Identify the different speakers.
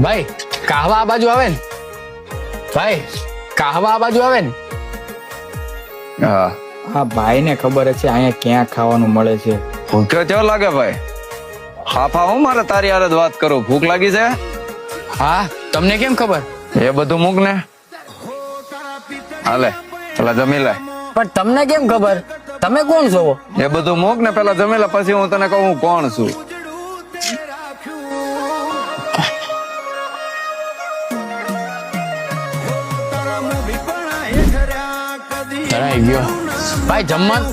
Speaker 1: ભાઈ કાહવા આ બાજુ આવે ને? ભાઈ કાહવા આ બાજુ આવે ને?
Speaker 2: હા,
Speaker 3: આ ભાઈ ને ખબર છે અહીંયા ક્યાં ખાવાનું મળે છે.
Speaker 2: ભૂખ્યો કેવો લાગે ભાઈ? ફાફા હું મારે તારી હારે જ વાત કરું. ભૂખ લાગી છે?
Speaker 1: હા, તમને કેમ ખબર?
Speaker 2: એ બધું મૂક ને. હાલે પેલા જમી લે.
Speaker 1: પણ તમને કેમ ખબર? તમે કોણ છો?
Speaker 2: એ બધું મૂક ને પેલા જમી લે, પછી હું તને કહું હું કોણ છું.
Speaker 1: ધરાઈ ગયો ભાઈ. જમવાનું